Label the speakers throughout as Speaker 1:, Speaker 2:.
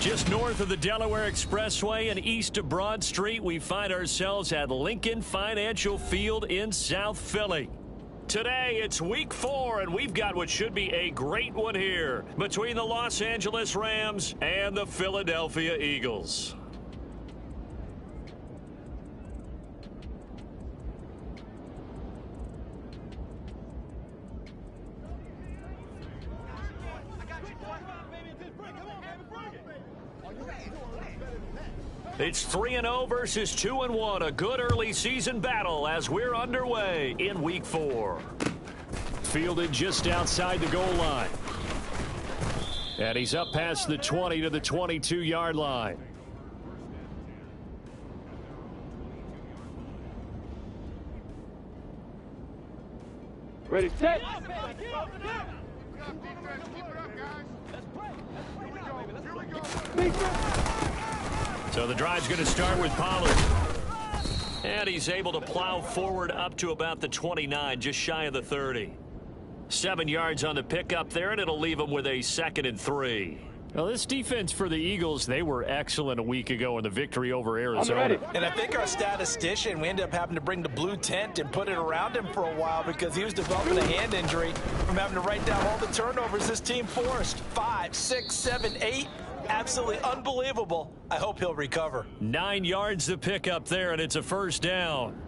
Speaker 1: Just north of the Delaware Expressway and east of Broad Street, we find ourselves at Lincoln Financial Field in South Philly. Today, it's week 4, and we've got what should be a great one here between the Los Angeles Rams and the Philadelphia Eagles. It's 3-0 versus 2-1, a good early season battle as we're underway in week 4. Fielded just outside the goal line. And he's up past the 20 to the 22-yard line.
Speaker 2: Ready, set.
Speaker 1: So the drive's going to start with Pollard. And he's able to plow forward up to about the 29, just shy of the 30. 7 yards on the pickup there, and it'll leave him with a 2nd and 3. Well, this defense for the Eagles, they were excellent a week ago in the victory over Arizona.
Speaker 3: And I think our statistician, we ended up having to bring the blue tent and put it around him for a while because he was developing a hand injury from having to write down all the turnovers this team forced. 5, 6, 7, 8. Absolutely unbelievable. I hope he'll recover.
Speaker 1: 9 yards to pick up there, and it's a first down.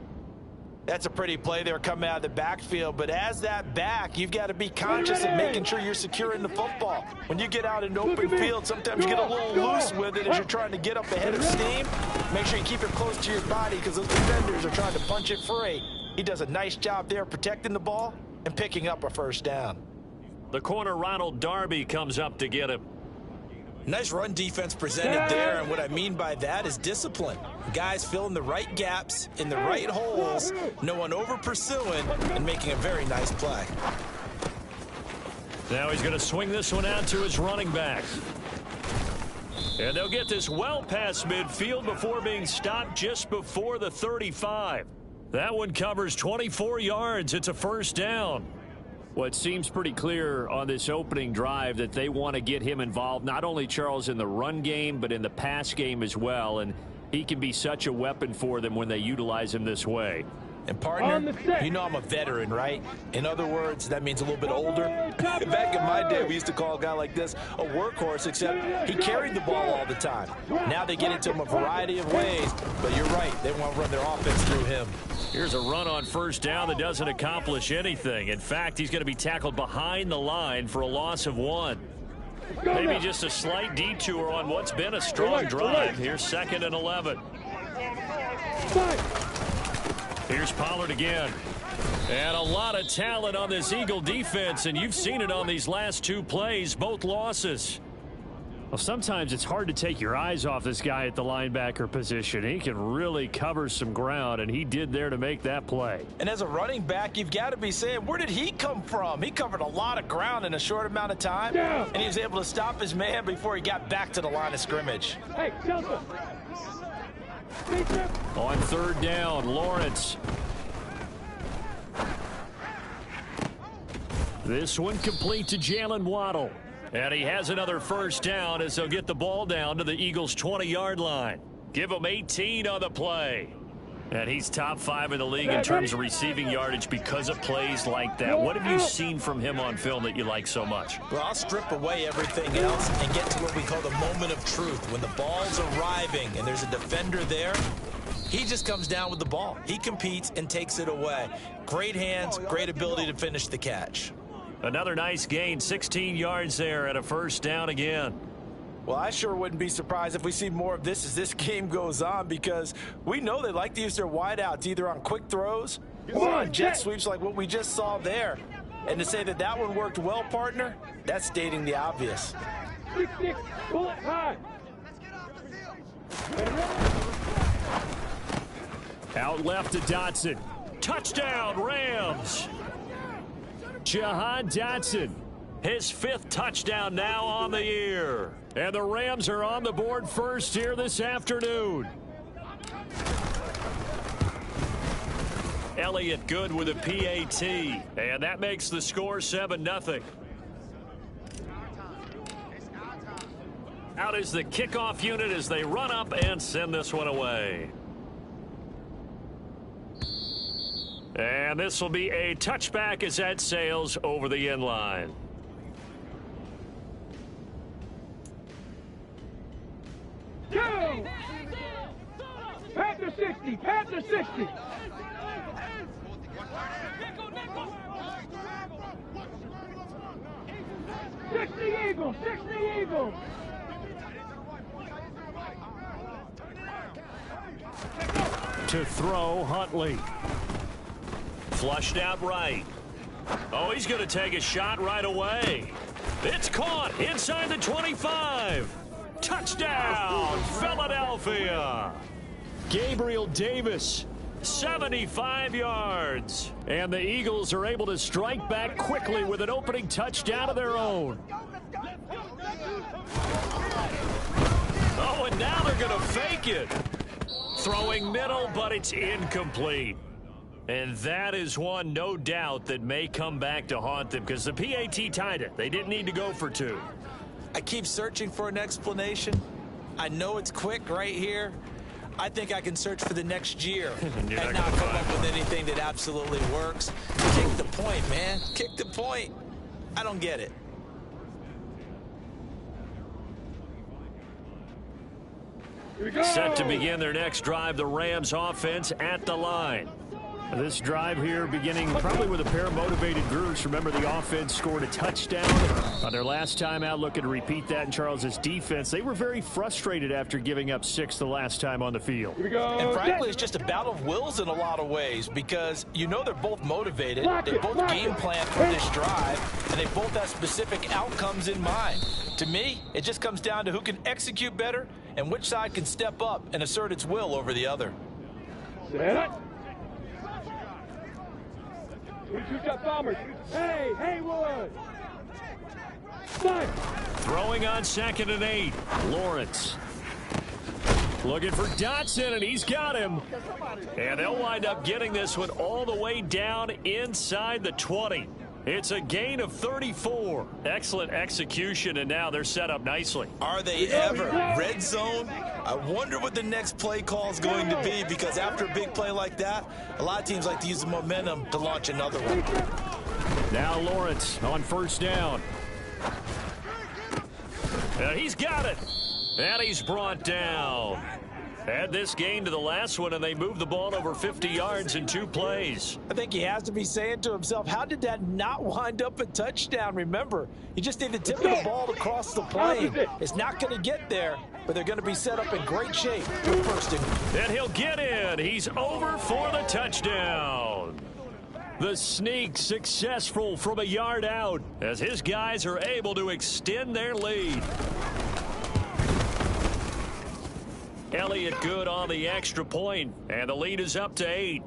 Speaker 3: That's a pretty play there coming out of the backfield, but as that back, you've got to be conscious of making sure you're securing the football. When you get out in open field, sometimes you get a little loose with it as you're trying to get up ahead of steam. Make sure you keep it close to your body because those defenders are trying to punch it free. He does a nice job there protecting the ball and picking up a first down.
Speaker 1: The corner, Ronald Darby, comes up to get him.
Speaker 3: Nice run defense presented there, and what I mean by that is discipline. Guys filling the right gaps in the right holes, no one over pursuing, and making a very nice play.
Speaker 1: Now he's going to swing this one out to his running back. And they'll get this well past midfield before being stopped just before the 35. That one covers 24 yards. It's a first down. Well, it seems pretty clear on this opening drive that they want to get him involved, not only, Charles, in the run game, but in the pass game as well. And he can be such a weapon for them when they utilize him this way.
Speaker 3: And, partner, you know I'm a veteran, right? In other words, that means a little bit older. Back in my day, we used to call a guy like this a workhorse, except he carried the ball all the time. Now they get into him a variety of ways, but you're right. They want to run their offense through him.
Speaker 1: Here's a run on first down that doesn't accomplish anything. In fact, he's going to be tackled behind the line for a loss of 1. Maybe just a slight detour on what's been a strong drive. Here's 2nd and 11. Here's Pollard again. And a lot of talent on this Eagle defense, and you've seen it on these last 2 plays, both losses. Well, sometimes it's hard to take your eyes off this guy at the linebacker position. He can really cover some ground, and he did there to make that play.
Speaker 3: And as a running back, you've got to be saying, where did he come from? He covered a lot of ground in a short amount of time, and he was able to stop his man before he got back to the line of scrimmage.
Speaker 2: Hey, Delta.
Speaker 1: On 3rd down, Lawrence. This one complete to Jalen Waddle. And he has another first down as they'll get the ball down to the Eagles' 20-yard line. Give him 18 on the play. And he's top 5 in the league in terms of receiving yardage because of plays like that. What have you seen from him on film that you like so much?
Speaker 3: Well, I'll strip away everything else and get to what we call the moment of truth. When the ball's arriving and there's a defender there, he just comes down with the ball. He competes and takes it away. Great hands, great ability to finish the catch.
Speaker 1: Another nice gain, 16 yards there, and a first down again.
Speaker 3: Well, I sure wouldn't be surprised if we see more of this as this game goes on, because we know they like to use their wideouts either on quick throws or on jet sweeps like what we just saw there. And to say that that one worked well, partner, that's stating the obvious.
Speaker 2: Pull it high.
Speaker 1: Out left to Dotson. Touchdown, Rams. Jahan Dotson, his 5th touchdown now on the year. And the Rams are on the board first here this afternoon. Elliott good with a PAT. And that makes the score 7-0. Out is the kickoff unit as they run up and send this one away. And this will be a touchback as that sails over the end line.
Speaker 2: Go! Panther 60, Panther 60. Eagles, 60 Eagles.
Speaker 1: To throw, Huntley. Flushed out right. Oh, he's going to take a shot right away. It's caught inside the 25. Touchdown, Philadelphia. Gabriel Davis, 75 yards. And the Eagles are able to strike back quickly with an opening touchdown of their own. Oh, and now they're going to fake it. Throwing middle, but it's incomplete. And that is one, no doubt, that may come back to haunt them because the PAT tied it. They didn't need to go for two.
Speaker 3: I keep searching for an explanation. I know it's quick right here. I think I can search for the next year and not come up with anything that absolutely works. Kick the point, man. Kick the point. I don't get it.
Speaker 1: Set to begin their next drive, the Rams offense at the line. This drive here beginning probably with a pair of motivated groups. Remember, the offense scored a touchdown on their last time out. Looking to repeat that in Charles's defense. They were very frustrated after giving up 6 the last time on the field.
Speaker 2: Here we go.
Speaker 3: And frankly, it's just a battle of wills in a lot of ways because you know they're both motivated. They both game plan for this drive, and they both have specific outcomes in mind. To me, it just comes down to who can execute better and which side can step up and assert its will over the other.
Speaker 2: Set. Who's got bombers? Hey, Haywood! Five.
Speaker 1: Throwing on 2nd and 8. Lawrence. Looking for Dotson, and he's got him. And they'll wind up getting this one all the way down inside the 20. It's a gain of 34. Excellent execution, and now they're set up nicely.
Speaker 3: Are they ever? Red zone? I wonder what the next play call is going to be because after a big play like that, a lot of teams like to use the momentum to launch another one.
Speaker 1: Now Lawrence on 1st down. He's got it. And he's brought down. Add this game to the last one, and they moved the ball over 50 yards in 2 plays.
Speaker 3: I think he has to be saying to himself, how did that not wind up a touchdown? Remember, you just need to tip the ball across the plane. It's not going to get there, but they're going to be set up in great shape for 1st.
Speaker 1: And he'll get in. He's over for the touchdown. The sneak successful from a yard out as his guys are able to extend their lead. Elliott good on the extra point, and the lead is up to 8.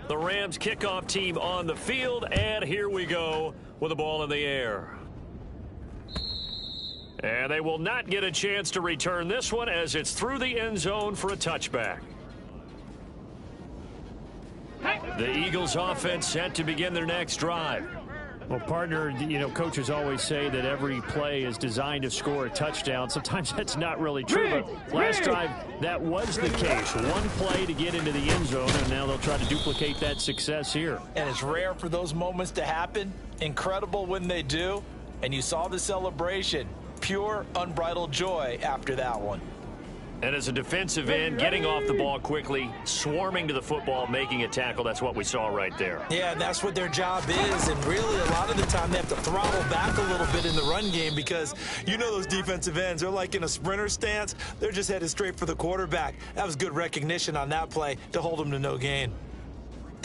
Speaker 1: The Rams kickoff team on the field, and here we go with the ball in the air. And they will not get a chance to return this one as it's through the end zone for a touchback. The Eagles offense set to begin their next drive. Well, partner, you know, coaches always say that every play is designed to score a touchdown. Sometimes that's not really true, but last drive, that was the case. One play to get into the end zone, and now they'll try to duplicate that success here.
Speaker 3: And it's rare for those moments to happen. Incredible when they do. And you saw the celebration. Pure, unbridled joy after that one.
Speaker 1: And as a defensive end, getting off the ball quickly, swarming to the football, making a tackle, that's what we saw right there.
Speaker 3: Yeah, and that's what their job is. And really, a lot of the time, they have to throttle back a little bit in the run game because you know those defensive ends, they're like in a sprinter stance. They're just headed straight for the quarterback. That was good recognition on that play to hold them to no gain.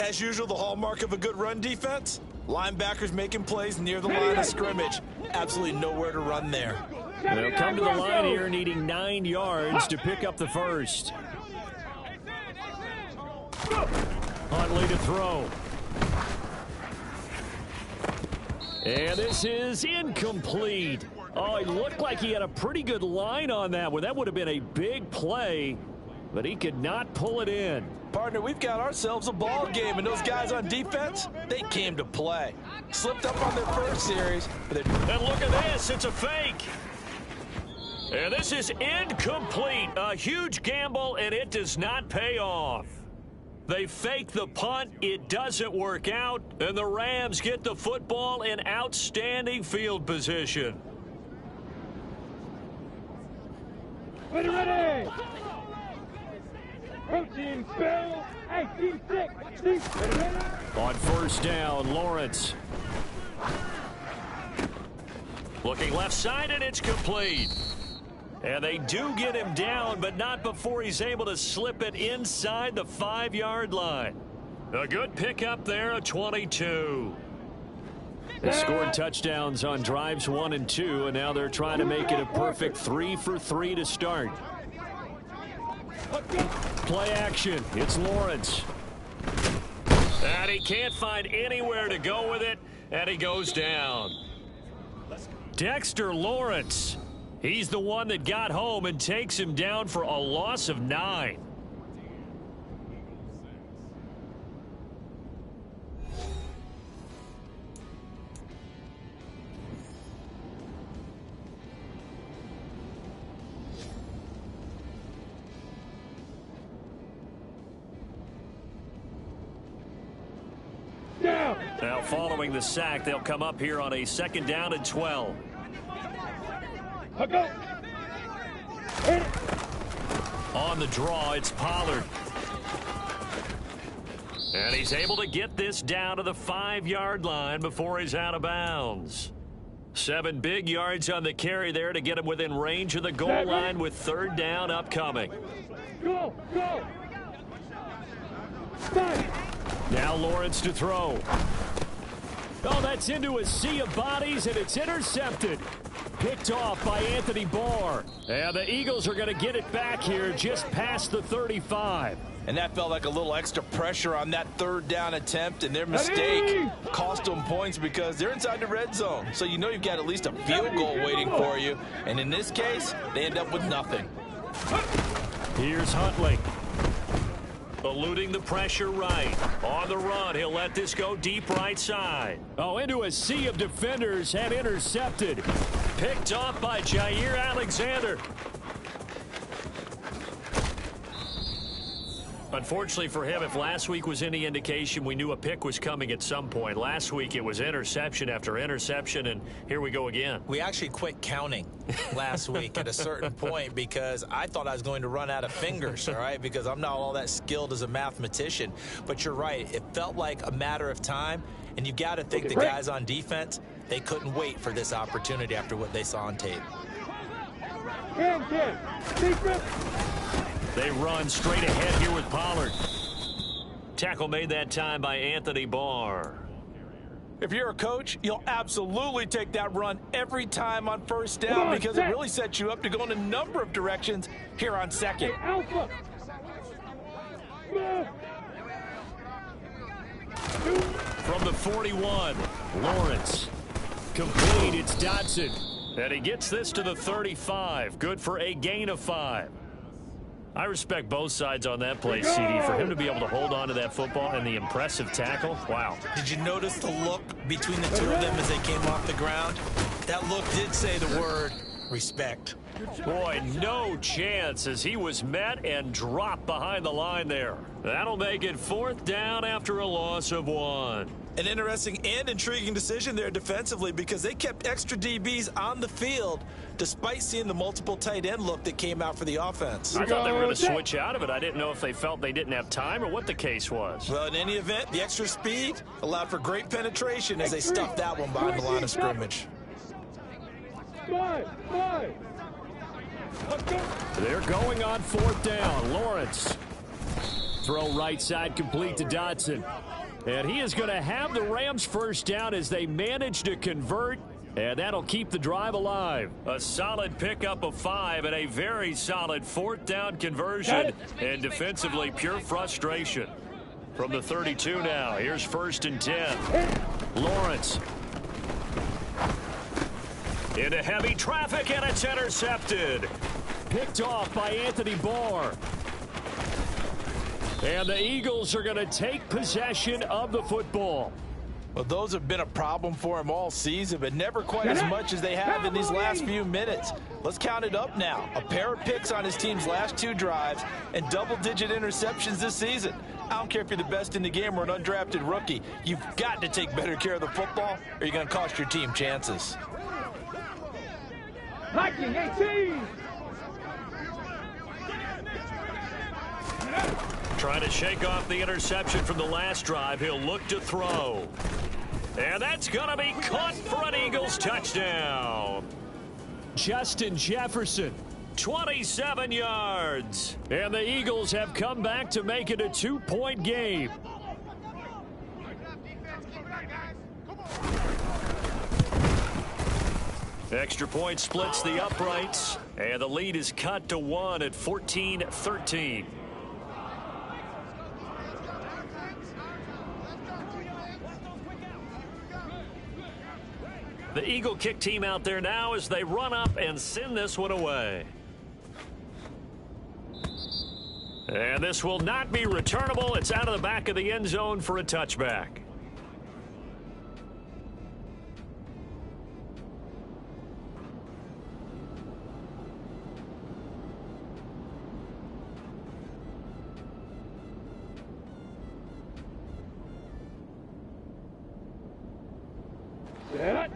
Speaker 3: As usual, the hallmark of a good run defense, linebackers making plays near the line of scrimmage. Absolutely nowhere to run there.
Speaker 1: They'll come to the line here needing 9 yards to pick up the first. Huntley to throw. And this is incomplete. Oh, it looked like he had a pretty good line on that one. That would have been a big play, but he could not pull it in.
Speaker 3: Partner, we've got ourselves a ball game, and those guys on defense, they came to play. Slipped up on their first series.
Speaker 1: And look at this, it's a fake. And this is incomplete. A huge gamble, and it does not pay off. They fake the punt, it doesn't work out, and the Rams get the football in outstanding field position.
Speaker 2: Ready! Protein Bill. Hey, team six. Ready?
Speaker 1: On first down, Lawrence. Looking left side, and it's complete. And they do get him down, but not before he's able to slip it inside the 5-yard line. A good pickup there, a 22. They scored touchdowns on drives 1 and 2, and now they're trying to make it a perfect 3 for 3 to start. Play action. It's Lawrence. And he can't find anywhere to go with it, and he goes down. Dexter Lawrence. He's the one that got home and takes him down for a loss of 9. Now following the sack, they'll come up here on a 2nd down and 12. On the draw, it's Pollard. And he's able to get this down to the 5-yard line before he's out of bounds. 7 big yards on the carry there to get him within range of the goal line with 3rd down upcoming.
Speaker 2: Go!
Speaker 1: Now Lawrence to throw. Oh, that's into a sea of bodies, and it's intercepted. Picked off by Anthony Barr. And the Eagles are going to get it back here just past the 35.
Speaker 3: And that felt like a little extra pressure on that 3rd down attempt, and their mistake cost them points because they're inside the red zone. So you know you've got at least a field goal waiting for you. And in this case, they end up with nothing.
Speaker 1: Here's Huntley. Eluding the pressure right. On the run, he'll let this go deep right side. Oh, into a sea of defenders and intercepted. Picked off by Jair Alexander. Unfortunately for him, if last week was any indication, we knew a pick was coming at some point. Last week it was interception after interception, and here we go again.
Speaker 4: We actually quit counting last week at a certain point because I thought I was going to run out of fingers, all right, because I'm not all that skilled as a mathematician. But you're right. It felt like a matter of time, and you got to think the guys on defense, they couldn't wait for this opportunity after what they saw on tape.
Speaker 1: They run straight ahead here with Pollard. Tackle made that time by Anthony Barr.
Speaker 3: If you're a coach, you'll absolutely take that run every time on 1st down because it really sets you up to go in a number of directions here on 2nd.
Speaker 2: Alpha!
Speaker 1: From the 41, Lawrence. Complete, it's Dotson. And he gets this to the 35. Good for a gain of 5. I respect both sides on that play, CD. For him to be able to hold on to that football and the impressive tackle, wow.
Speaker 4: Did you notice the look between the two of them as they came off the ground? That look did say the word respect.
Speaker 1: Boy, no chance as he was met and dropped behind the line there. That'll make it 4th down after a loss of 1.
Speaker 4: An interesting and intriguing decision there defensively because they kept extra DBs on the field despite seeing the multiple tight end look that came out for the offense.
Speaker 1: I thought they were going to switch out of it. I didn't know if they felt they didn't have time or what the case was.
Speaker 4: Well, in any event, the extra speed allowed for great penetration as they stuffed that one behind the line of scrimmage.
Speaker 1: They're going on 4th down. Lawrence. Throw right side complete to Dotson. And he is going to have the Rams 1st down as they manage to convert, and that'll keep the drive alive. A solid pickup of 5 and a very solid 4th down conversion, and defensively pure frustration. From the 32 now, here's 1st and 10. Lawrence. Into heavy traffic, and it's intercepted. Picked off by Anthony Barr. And the Eagles are going to take possession of the football.
Speaker 3: Well, those have been a problem for him all season, but never quite as much as they have in these last few minutes. Let's count it up now. A pair of picks on his team's last 2 drives and double-digit interceptions this season. I don't care if you're the best in the game or an undrafted rookie. You've got to take better care of the football or you're going to cost your team chances.
Speaker 2: Viking 18.
Speaker 1: Trying to shake off the interception from the last drive. He'll look to throw. And that's going to be caught for an Eagles touchdown. Justin Jefferson, 27 yards. And the Eagles have come back to make it a 2-point game. Extra point splits the uprights. And the lead is cut to 1 at 14-13. The Eagle kick team out there now as they run up and send this one away. And this will not be returnable. It's out of the back of the end zone for a touchback.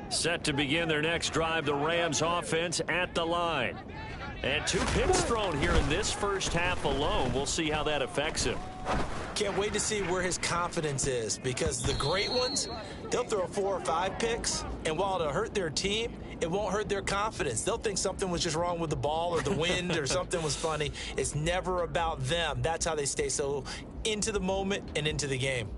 Speaker 1: Set to begin their next drive, the Rams offense at the line. And 2 picks thrown here in this first half alone. We'll see how that affects him.
Speaker 4: Can't wait to see where his confidence is, because the great ones, they'll throw 4 or 5 picks, and while it'll hurt their team, it won't hurt their confidence. They'll think something was just wrong with the ball or the wind or something was funny. It's never about them. That's how they stay so into the moment and into the game.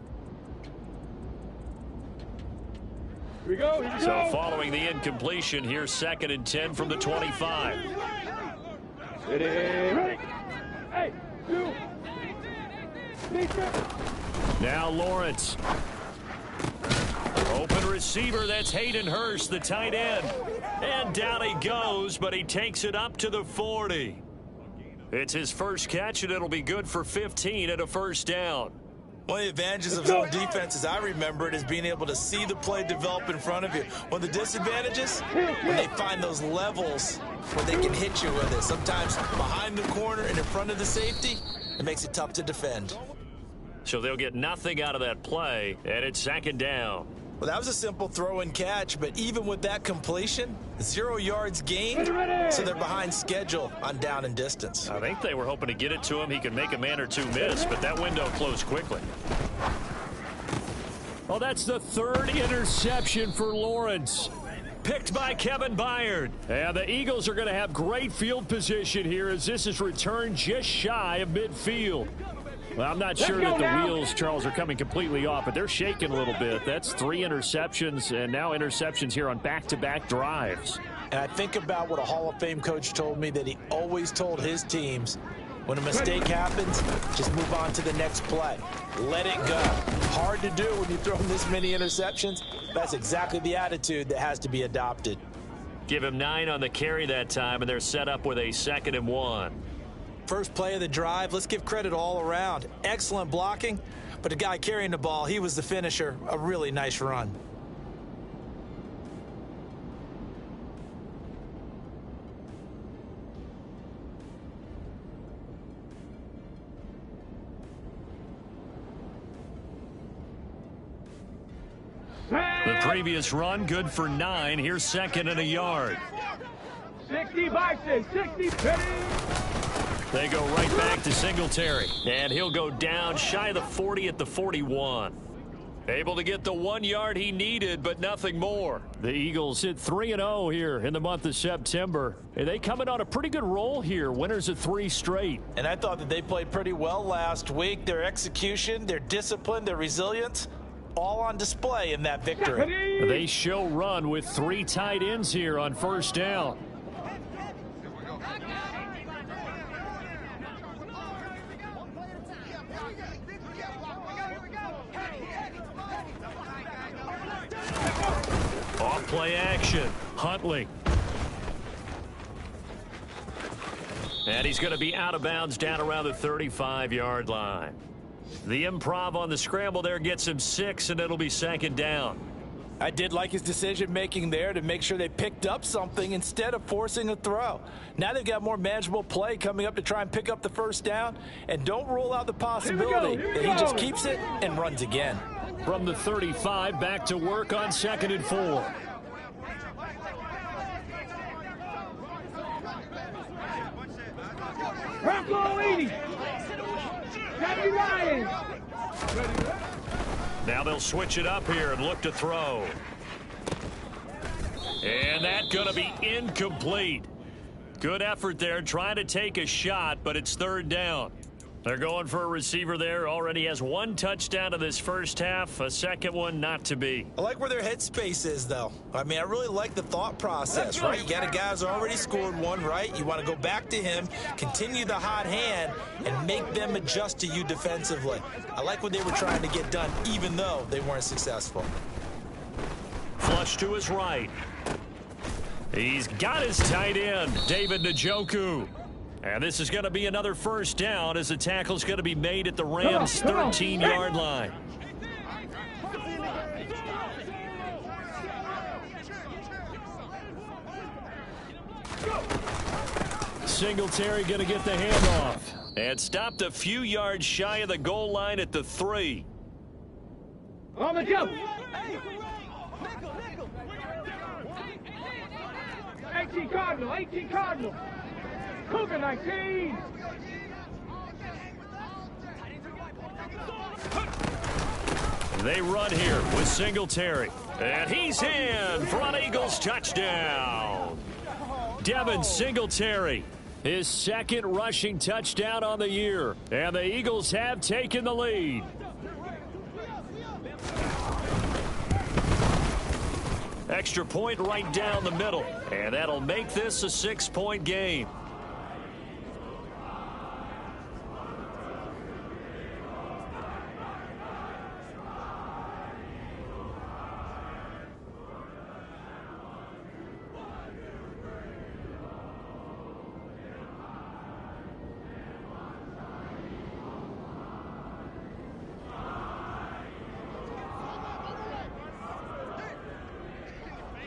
Speaker 2: Here we go. Here we
Speaker 1: So
Speaker 2: go.
Speaker 1: following the incompletion, here's 2nd and 10 from the 25.
Speaker 2: Ready. Hey, 2.
Speaker 1: Now Lawrence. Open receiver, that's Hayden Hurst, the tight end. And down he goes, but he takes it up to the 40. It's his first catch, and it'll be good for 15 and a first down.
Speaker 4: One of the advantages of zone defense, as I remember it, is being able to see the play develop in front of you. One of the disadvantages, when they find those levels where they can hit you with it. Sometimes behind the corner and in front of the safety, it makes it tough to defend.
Speaker 1: So they'll get nothing out of that play, and it's 2nd down.
Speaker 4: Well, that was a simple throw and catch, but even with that completion, 0 yards gained, so they're behind schedule on down and distance.
Speaker 1: I think they were hoping to get it to him. He could make a man or 2 miss, but that window closed quickly. Well, that's the 3rd interception for Lawrence. Picked by Kevin Byard. And the Eagles are going to have great field position here as this is returned just shy of midfield. Well, I'm not sure that the wheels, Charles, are coming completely off, but they're shaking a little bit. That's 3 interceptions, and now interceptions here on back-to-back drives.
Speaker 4: And I think about what a Hall of Fame coach told me, that he always told his teams, when a mistake happens, just move on to the next play. Let it go. Hard to do when you throw this many interceptions. That's exactly the attitude that has to be adopted.
Speaker 1: Give him 9 on the carry that time, and they're set up with a 2nd and 1.
Speaker 4: First play of the drive, let's give credit all around. Excellent blocking, but the guy carrying the ball, he was the finisher. A really nice run.
Speaker 1: The previous run, good for 9. Here's 2nd and a yard.
Speaker 2: 60 Bison, 60 Penny.
Speaker 1: They go right back to Singletary. And he'll go down shy of the 40 at the 41. Able to get the 1 yard he needed, but nothing more. The Eagles hit 3-0 here in the month of September. And they coming on a pretty good roll here. Winners of 3 straight.
Speaker 3: And I thought that they played pretty well last week. Their execution, their discipline, their resilience, all on display in that victory.
Speaker 1: They show run with 3 tight ends here on first down. Off play action. Huntley. And he's going to be out of bounds down around the 35-yard line. The improv on the scramble there gets him 6, and it'll be 2nd down.
Speaker 3: I did like his decision-making there to make sure they picked up something instead of forcing a throw. Now they've got more manageable play coming up to try and pick up the 1st down, and don't rule out the possibility that he just keeps it and runs again.
Speaker 1: From the 35, back to work on 2nd and 4.
Speaker 2: Bronco 80. Happy Ryan.
Speaker 1: Now they'll switch it up here and look to throw. And that's going to be incomplete. Good effort there trying to take a shot, but it's 3rd down. They're going for a receiver there. Already has 1 touchdown in this first half. A 2nd one not to be.
Speaker 4: I like where their headspace is, though. I mean, I really like the thought process, right? You got a guy who's already scored 1, right? You want to go back to him, continue the hot hand, and make them adjust to you defensively. I like what they were trying to get done, even though they weren't successful.
Speaker 1: Flush to his right. He's got his tight end, David Njoku. And this is going to be another 1st down as the tackle's going to be made at the Rams' 13-yard line. Singletary going to get the handoff and stopped a few yards shy of the goal line at the 3.
Speaker 2: On the jump. 18 Cardinal, 18 Cardinal. Cougar 19.
Speaker 1: They run here with Singletary. And he's in for an Eagles touchdown. Devin Singletary, his 2nd rushing touchdown on the year. And the Eagles have taken the lead. Extra point right down the middle. And that'll make this a 6-point game.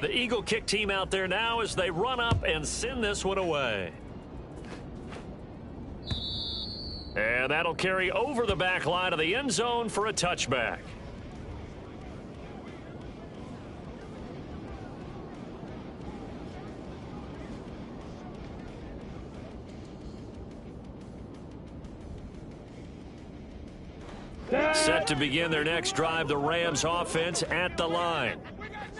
Speaker 1: The Eagle kick team out there now as they run up and send this one away. And that'll carry over the back line of the end zone for a touchback. Set to begin their next drive, the Rams offense at the line.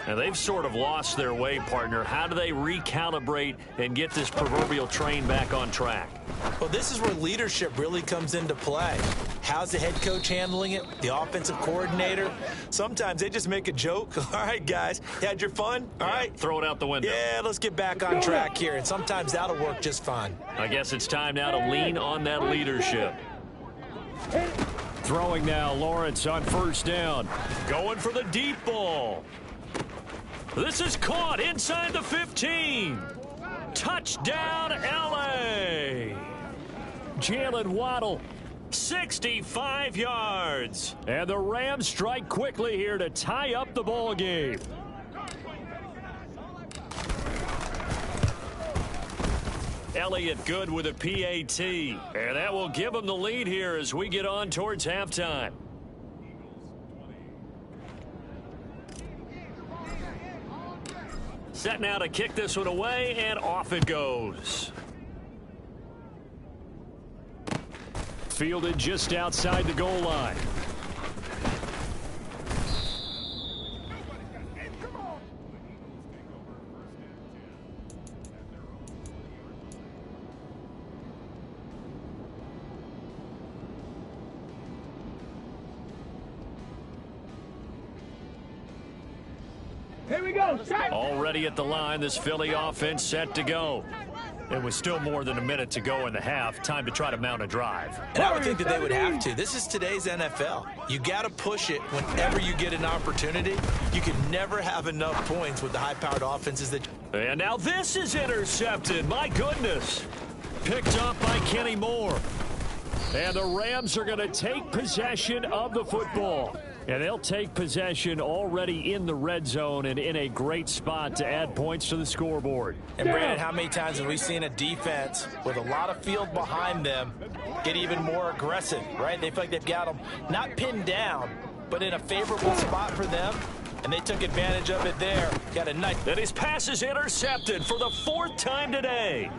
Speaker 1: And they've sort of lost their way, partner. How do they recalibrate and get this proverbial train back on track?
Speaker 4: Well, this is where leadership really comes into play. How's the head coach handling it? The offensive coordinator? Sometimes they just make a joke. All right, guys, you had your fun? All right.
Speaker 1: Throw it out the window.
Speaker 4: Yeah, let's get back on track here. And sometimes that'll work just fine.
Speaker 1: I guess it's time now to lean on that leadership. Throwing now, Lawrence on 1st down. Going for the deep ball. This is caught inside the 15. Touchdown, L.A. Jalen Waddle, 65 yards. And the Rams strike quickly here to tie up the ball game. Elliott good with a PAT. And that will give them the lead here as we get on towards halftime. Set now to kick this one away, and off it goes. Fielded just outside the goal line.
Speaker 2: Here we go.
Speaker 1: Already at the line, this Philly offense set to go. It was still more than a minute to go in the half. Time to try to mount a drive.
Speaker 4: And I would think that they would have to. This is today's NFL. You got to push it whenever you get an opportunity. You can never have enough points with the high-powered offenses that...
Speaker 1: And now this is intercepted. My goodness. Picked up by Kenny Moore. And the Rams are going to take possession of the football. And they'll take possession already in the red zone and in a great spot to add points to the scoreboard.
Speaker 4: And Brandon, how many times have we seen a defense with a lot of field behind them get even more aggressive, right? They feel like they've got them not pinned down, but in a favorable spot for them. And they took advantage of it there. Got a nice.
Speaker 1: And his pass is intercepted for the 4th time today.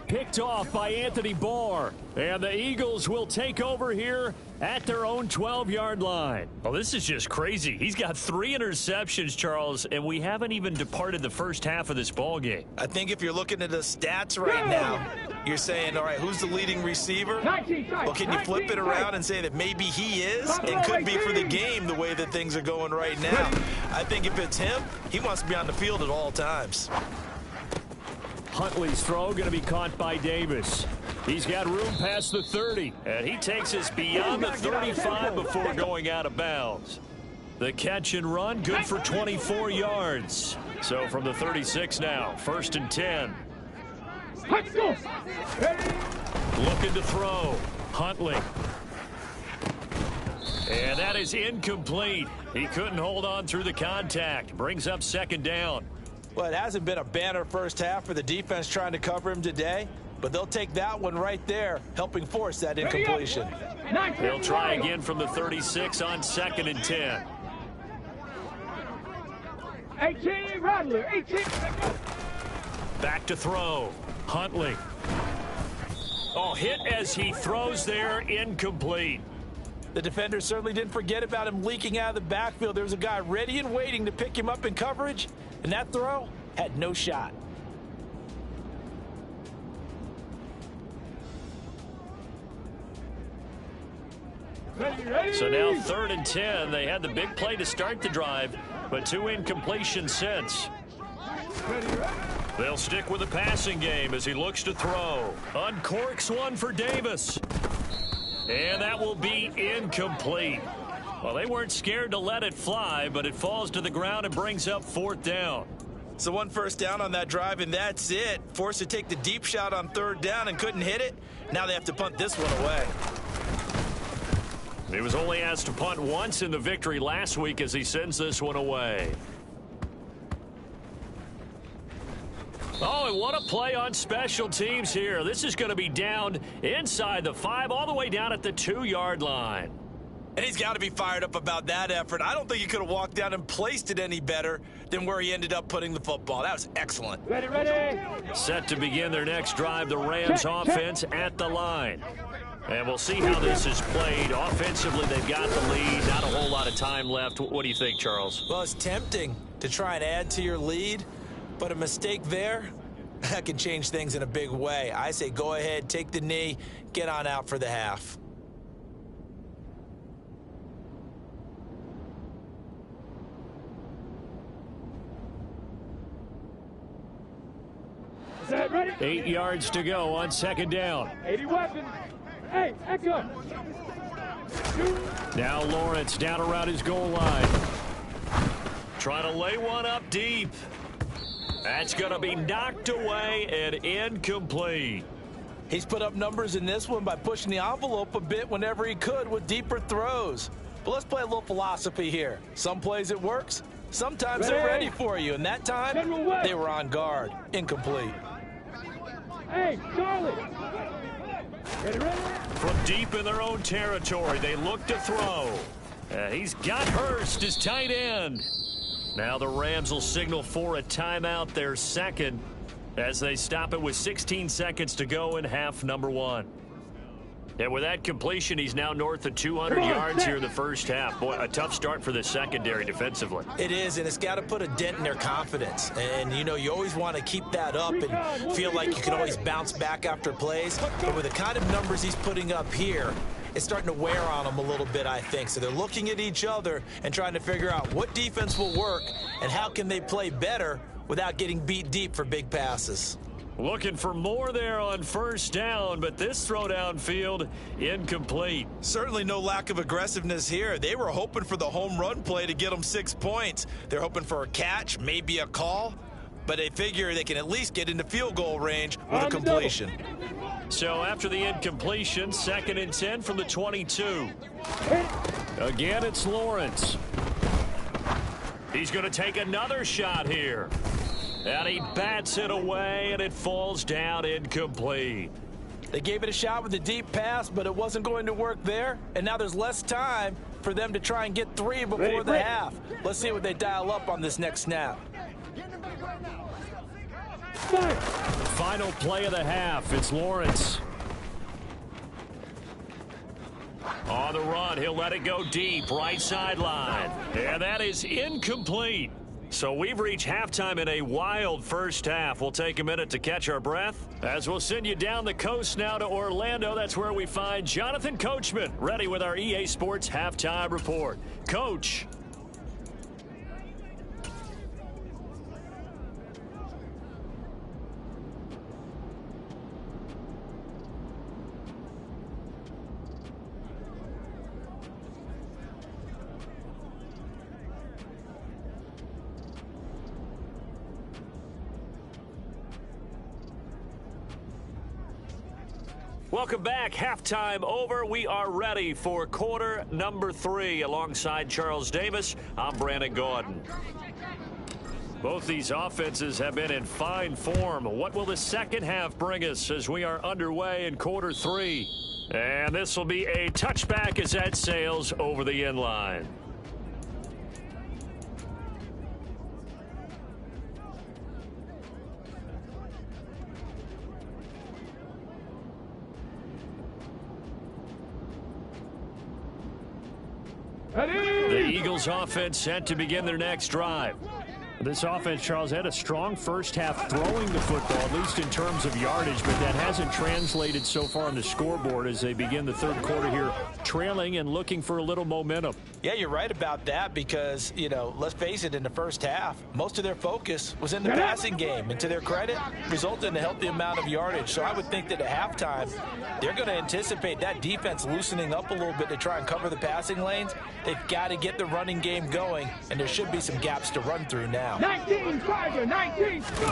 Speaker 1: Picked off by Anthony Barr. And the Eagles will take over here at their own 12-yard line. Well, this is just crazy. He's got 3 interceptions, Charles, and we haven't even departed the first half of this ball game.
Speaker 4: I think if you're looking at the stats right now, you're saying, all right, who's the leading receiver? Well, can you flip it around and say that maybe he is? It could be for the game the way that things are going right now. I think if it's him, he wants to be on the field at all times.
Speaker 1: Huntley's throw going to be caught by Davis. He's got room past the 30, and he takes us beyond the 35 before going out of bounds. The catch and run, good for 24 yards. So from the 36 now, 1st and 10. Looking to throw. Huntley. And that is incomplete. He couldn't hold on through the contact. Brings up 2nd down.
Speaker 4: Well, it hasn't been a banner first half for the defense trying to cover him today, but they'll take that one right there, helping force that incompletion.
Speaker 1: They'll try again from the 36 on 2nd and 10.
Speaker 2: 18, Rattler, 18.
Speaker 1: Back to throw. Huntley. Oh, hit as he throws there, incomplete.
Speaker 4: The defender certainly didn't forget about him leaking out of the backfield. There was a guy ready and waiting to pick him up in coverage, and that throw had no shot.
Speaker 1: So now 3rd and 10. They had the big play to start the drive, but 2 incompletions since. They'll stick with the passing game as he looks to throw. Uncorks one for Davis. And that will be incomplete. Well, they weren't scared to let it fly, but it falls to the ground and brings up 4th down.
Speaker 4: So 1 first down on that drive, and that's it. Forced to take the deep shot on 3rd down and couldn't hit it. Now they have to punt this one away.
Speaker 1: He was only asked to punt once in the victory last week as he sends this one away. Oh, and what a play on special teams here. This is going to be down inside the 5, all the way down at the 2-yard line.
Speaker 4: And he's got to be fired up about that effort. I don't think he could have walked down and placed it any better than where he ended up putting the football. That was excellent.
Speaker 2: Ready.
Speaker 1: Set to begin their next drive, the Rams offense at the line. And we'll see how this is played. Offensively, they've got the lead. Not a whole lot of time left. What do you think, Charles?
Speaker 4: Well, it's tempting to try and add to your lead, but a mistake there, that can change things in a big way. I say go ahead, take the knee, get on out for the half.
Speaker 2: Set, ready.
Speaker 1: 8 yards to go on 2nd down.
Speaker 2: 80 weapons. Hey, Echo.
Speaker 1: Now Lawrence down around his goal line. Trying to lay one up deep. That's going to be knocked away and incomplete.
Speaker 4: He's put up numbers in this one by pushing the envelope a bit whenever he could with deeper throws. But let's play a little philosophy here. Some plays it works, sometimes they're ready for you. And that time, they were on guard. Incomplete.
Speaker 2: Hey, Charlie. Ready.
Speaker 1: From deep in their own territory, they look to throw. He's got Hurst, his tight end. Now the Rams will signal for a timeout, their second, as they stop it with 16 seconds to go in half number 1. And with that completion, he's now north of 200 yards here in the first half. Boy, a tough start for the secondary defensively.
Speaker 4: It is, and it's got to put a dent in their confidence. And, you know, you always want to keep that up and feel like you can always bounce back after plays. But with the kind of numbers he's putting up here, it's starting to wear on them a little bit, I think. So they're looking at each other and trying to figure out what defense will work and how can they play better without getting beat deep for big passes.
Speaker 1: Looking for more there on 1st down, but this throw downfield incomplete.
Speaker 4: Certainly no lack of aggressiveness here. They were hoping for the home run play to get them 6 points. They're hoping for a catch, maybe a call, but they figure they can at least get into field goal range with a completion.
Speaker 1: So after the incompletion, 2nd and 10 from the 22. Again, it's Lawrence. He's going to take another shot here. And he bats it away, and it falls down incomplete.
Speaker 3: They gave it a shot with a deep pass, but it wasn't going to work there. And now there's less time for them to try and get 3 before the half. Let's see what they dial up on this next snap.
Speaker 1: Final play of the half. It's Lawrence. On the run, he'll let it go deep, right sideline. And that is incomplete. So we've reached halftime in a wild first half. We'll take a minute to catch our breath as we'll send you down the coast now to Orlando. That's where we find Jonathan Coachman, ready with our EA Sports Halftime Report. Coach. Welcome back. Halftime over. We are ready for quarter number 3. Alongside Charles Davis, I'm Brandon Gordon. Both these offenses have been in fine form. What will the second half bring us as we are underway in quarter 3? And this will be a touchback as that sails over the end line. The Eagles offense set to begin their next drive. This offense, Charles, had a strong first half throwing the football, at least in terms of yardage, but that hasn't translated so far on the scoreboard as they begin the third quarter here, trailing and looking for a little momentum.
Speaker 3: Yeah, you're right about that because, you know, let's face it, in the first half, most of their focus was in the passing game. And to their credit, resulted in a healthy amount of yardage. So I would think that at halftime, they're going to anticipate that defense loosening up a little bit to try and cover the passing lanes. They've got to get the running game going, and there should be some gaps to run through now.
Speaker 2: 19, Tiger, 19, go!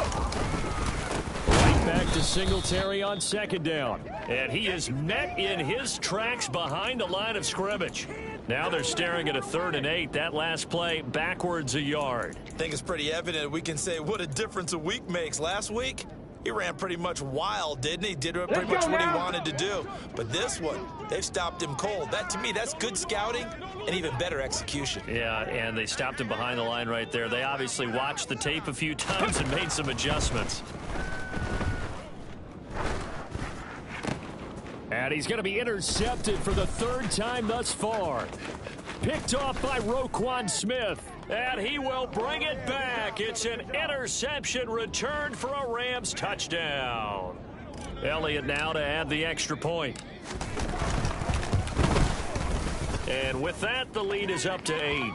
Speaker 1: Right back to Singletary on second down. And he is met in his tracks behind the line of scrimmage. Now they're staring at a 3rd and 8. That last play backwards a yard.
Speaker 4: I think it's pretty evident we can say what a difference a week makes. Last week, he ran pretty much wild, didn't he? Did pretty much what he wanted to do. But this one, they've stopped him cold. That, to me, that's good scouting and even better execution.
Speaker 1: Yeah, and they stopped him behind the line right there. They obviously watched the tape a few times and made some adjustments. And he's going to be intercepted for the 3rd time thus far. Picked off by Roquan Smith. And he will bring it back. It's an interception returned for a Rams touchdown. Elliott now to add the extra point. And with that, the lead is up to 8.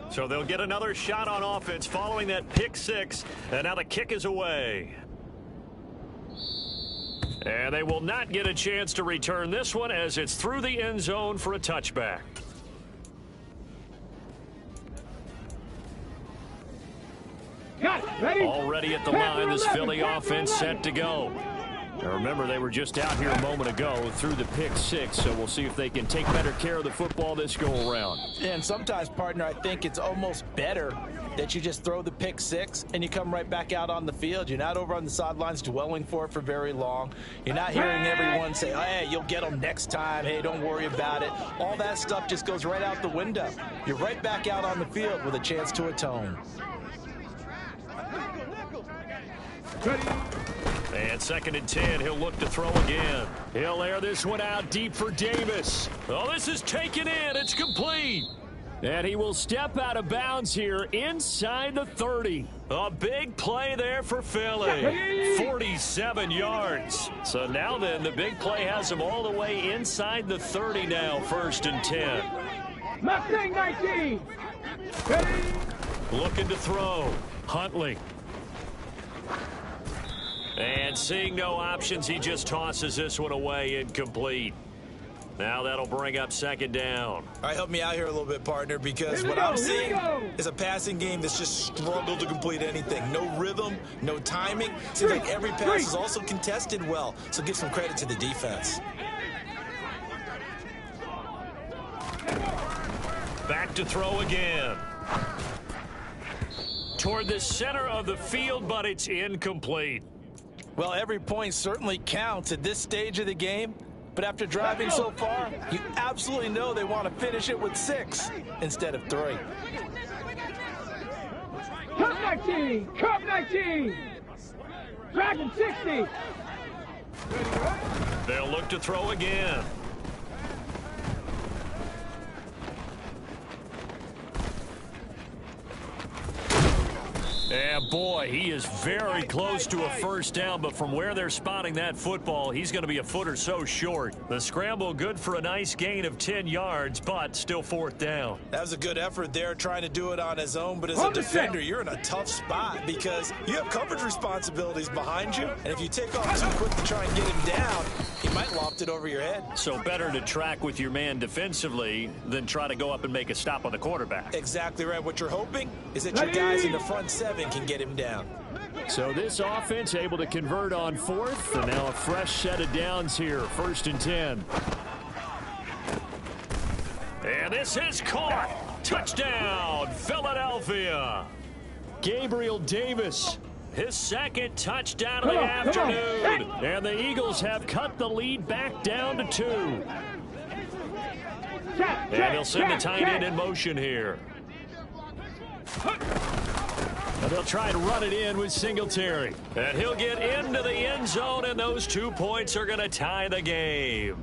Speaker 1: So they'll get another shot on offense following that pick 6. And now the kick is away. And they will not get a chance to return this one as it's through the end zone for a touchback. Already at the line, this Philly offense set to go. Now remember, they were just out here a moment ago through the pick 6, so we'll see if they can take better care of the football this go around.
Speaker 3: And sometimes, partner, I think it's almost better that you just throw the pick 6 and you come right back out on the field. You're not over on the sidelines dwelling for it for very long. You're not hearing everyone say, hey, you'll get them next time. Hey, don't worry about it. All that stuff just goes right out the window. You're right back out on the field with a chance to atone.
Speaker 1: And 2nd and 10, he'll look to throw again. He'll air this one out deep for Davis. Oh, this is taken in. It's complete. And he will step out of bounds here inside the 30. A big play there for Philly. 47 yards. So now then, the big play has him all the way inside the 30 now, 1st and 10.
Speaker 2: Mustang 19.
Speaker 1: Looking to throw. Huntley. And seeing no options, he just tosses this one away, incomplete. Now that'll bring up second down.
Speaker 4: All right, help me out here a little bit, partner, because what I'm seeing is a passing game that's just struggled to complete anything. No rhythm, no timing. Seems like every pass is also contested well, so give some credit to the defense.
Speaker 1: Back to throw again. Toward the center of the field, but it's incomplete.
Speaker 3: Well, every point certainly counts at this stage of the game. But after driving so far, you absolutely know they want to finish it with 6 instead of 3.
Speaker 2: Cup 19! Cup 19! Dragon 60!
Speaker 1: They'll look to throw again. And boy, he is very close to a first down, but from where they're spotting that football, he's going to be a foot or so short. The scramble good for a nice gain of 10 yards, but still fourth down.
Speaker 3: That was a good effort there, trying to do it on his own, but as a defender, you're in a tough spot because you have coverage responsibilities behind you, and if you take off too quick to try and get him down, he might loft it over your head.
Speaker 1: So better to track with your man defensively than try to go up and make a stop on the quarterback.
Speaker 3: Exactly right. What you're hoping is that your guys in the front 7 can get him down.
Speaker 1: So this offense able to convert on fourth, and now a fresh set of downs here, 1st and 10. And this is caught. Touchdown, Philadelphia. Gabriel Davis, his second touchdown of the afternoon. And the Eagles have cut the lead back down to 2. And they'll send the tight end in motion here. And they'll try and run it in with Singletary. And he'll get into the end zone, and those 2 points are going to tie the game.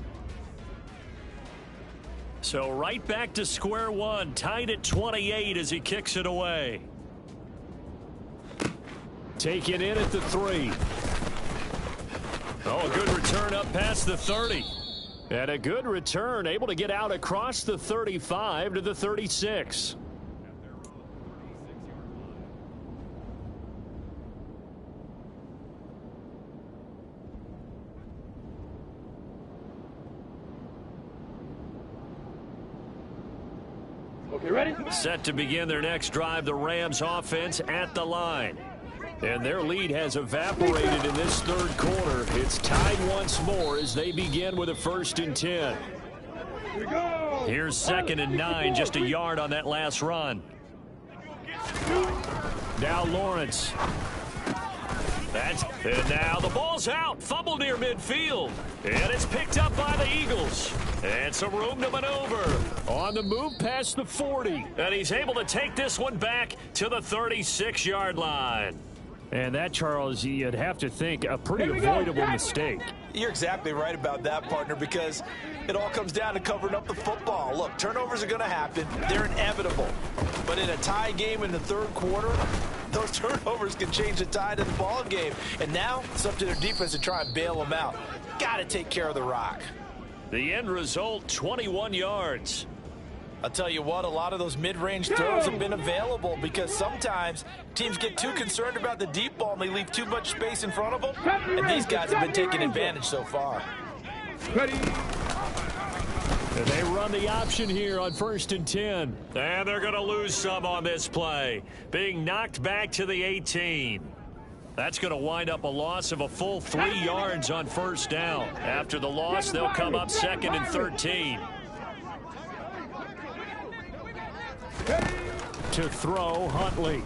Speaker 1: So right back to square one, tied at 28 as he kicks it away. Taken in at the 3. Oh, a good return up past the 30. And a good return, able to get out across the 35 to the 36.
Speaker 2: Okay, ready?
Speaker 1: Set to begin their next drive, the Rams offense at the line. And their lead has evaporated in this third quarter. It's tied once more as they begin with a 1st and 10.
Speaker 2: Here we go.
Speaker 1: Here's 2nd and 9, just a yard on that last run. Now Lawrence. And now the ball's out. Fumble near midfield. And it's picked up by the Eagles. And some room to maneuver. On the move past the 40. And he's able to take this one back to the 36-yard line. And that, Charles, you'd have to think a pretty avoidable mistake.
Speaker 3: You're exactly right about that, partner, because it all comes down to covering up the football. Look, turnovers are going to happen. They're inevitable. But in a tie game in the third quarter, those turnovers can change the tide of the ball game. And now it's up to their defense to try and bail them out. Got to take care of the rock.
Speaker 1: The end result, 21 yards.
Speaker 3: I'll tell you what, a lot of those mid-range throws have been available because sometimes teams get too concerned about the deep ball and they leave too much space in front of them. And these guys have been taking advantage so far.
Speaker 2: Ready?
Speaker 1: And they run the option here on 1st and 10. And they're going to lose some on this play. Being knocked back to the 18. That's going to wind up a loss of a full 3 yards on 1st down. After the loss, they'll come up 2nd and 13. To throw, Huntley.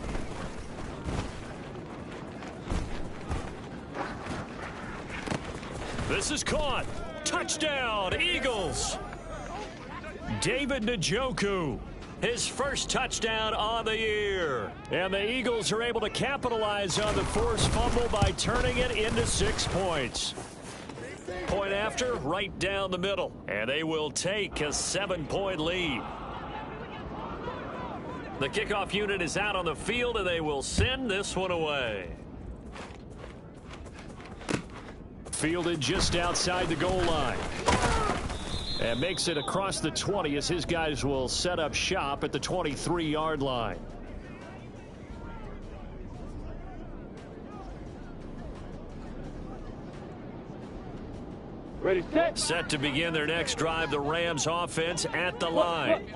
Speaker 1: This is caught. Touchdown, Eagles. David Njoku, his first touchdown on the year. And the Eagles are able to capitalize on the forced fumble by turning it into 6 points. Point after, right down the middle. And they will take a 7-point lead. The kickoff unit is out on the field, and they will send this one away. Fielded just outside the goal line. And makes it across the 20 as his guys will set up shop at the 23-yard line.
Speaker 2: Ready, set.
Speaker 1: Set to begin their next drive, the Rams offense at the line.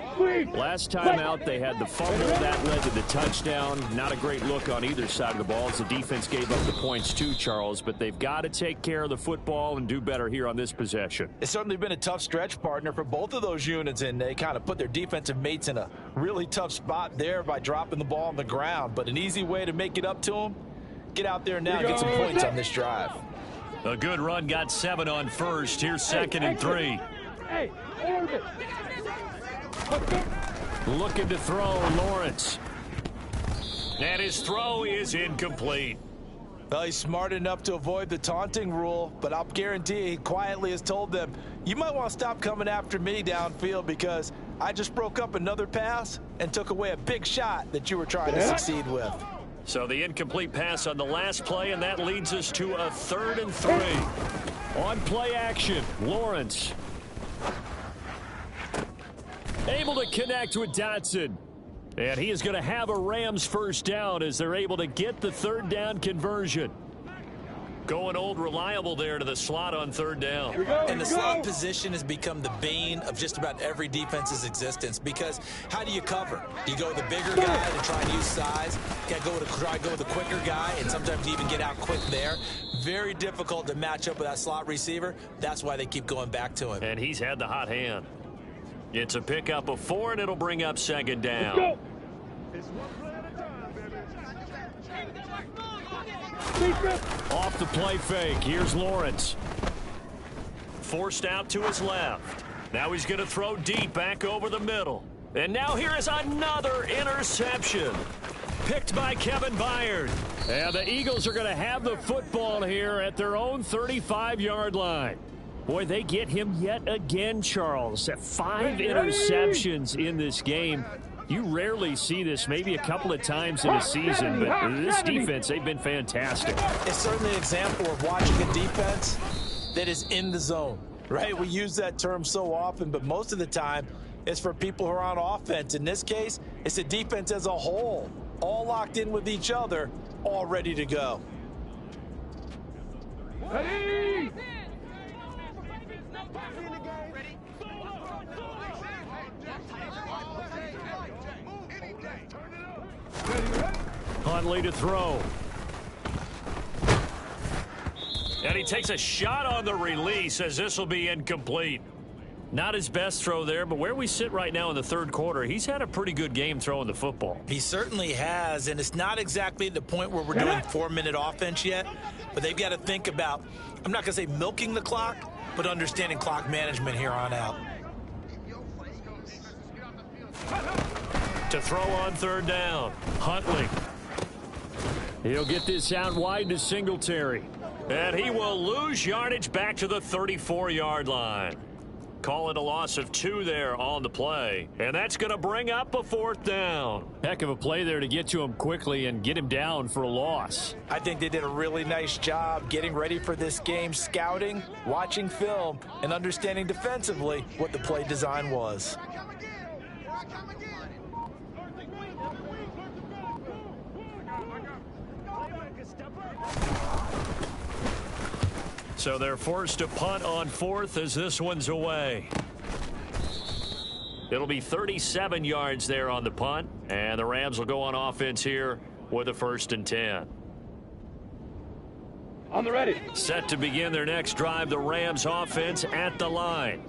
Speaker 1: Last time out, they had the fumble. That led to the touchdown. Not a great look on either side of the ball as the defense gave up the points too, Charles. But they've got to take care of the football and do better here on this possession.
Speaker 3: It's certainly been a tough stretch, partner, for both of those units, and they kind of put their defensive mates in a really tough spot there by dropping the ball on the ground. But an easy way to make it up to them, get out there now and get some points on this drive.
Speaker 1: A good run got 7 on first. Here's 2nd and 3.
Speaker 2: Hey, orbit.
Speaker 1: Looking to throw, Lawrence. And his throw is incomplete.
Speaker 3: Well, he's smart enough to avoid the taunting rule, but I'll guarantee he quietly has told them, you might want to stop coming after me downfield because I just broke up another pass and took away a big shot that you were trying to succeed with.
Speaker 1: So the incomplete pass on the last play, and that leads us to a 3rd and 3. On play action, Lawrence. Able to connect with Dotson. And he is going to have a Rams first down as they're able to get the 3rd down conversion. Going old reliable there to the slot on 3rd down.
Speaker 4: And the slot position has become the bane of just about every defense's existence because how do you cover? Do you go with the bigger guy to try and use size? You got to try to go with the quicker guy, and sometimes you even get out quick there. Very difficult to match up with that slot receiver. That's why they keep going back to him.
Speaker 1: And he's had the hot hand. It's a pickup of 4, and it'll bring up 2nd down. Off the play fake. Here's Lawrence. Forced out to his left. Now he's going to throw deep back over the middle. And now here is another interception. Picked by Kevin Byard. And the Eagles are going to have the football here at their own 35-yard line. Boy, they get him yet again, Charles. 5 interceptions in this game. You rarely see this, maybe a couple of times in a season, but this defense, they've been fantastic.
Speaker 3: It's certainly an example of watching a defense that is in the zone, right? We use that term so often, but most of the time it's for people who are on offense. In this case, it's the defense as a whole, all locked in with each other, all ready to go.
Speaker 2: Ready.
Speaker 1: Huntley to throw. And he takes a shot on the release as this will be incomplete. Not his best throw there, but where we sit right now in the 3rd quarter, he's had a pretty good game throwing the football.
Speaker 4: He certainly has, and it's not exactly the point where we're doing 4-minute offense yet, but they've got to think about, I'm not going to say milking the clock, but understanding clock management here on out.
Speaker 1: To throw on 3rd down, Huntley. He'll get this out wide to Singletary. And he will lose yardage back to the 34-yard line. Call it a loss of 2 there on the play. And that's going to bring up a 4th down. Heck of a play there to get to him quickly and get him down for a loss.
Speaker 3: I think they did a really nice job getting ready for this game, scouting, watching film, and understanding defensively what the play design was.
Speaker 1: So they're forced to punt on 4th as this one's away. It'll be 37 yards there on the punt, and the Rams will go on offense here with a 1st and 10.
Speaker 2: On the ready.
Speaker 1: Set to begin their next drive, the Rams offense at the line.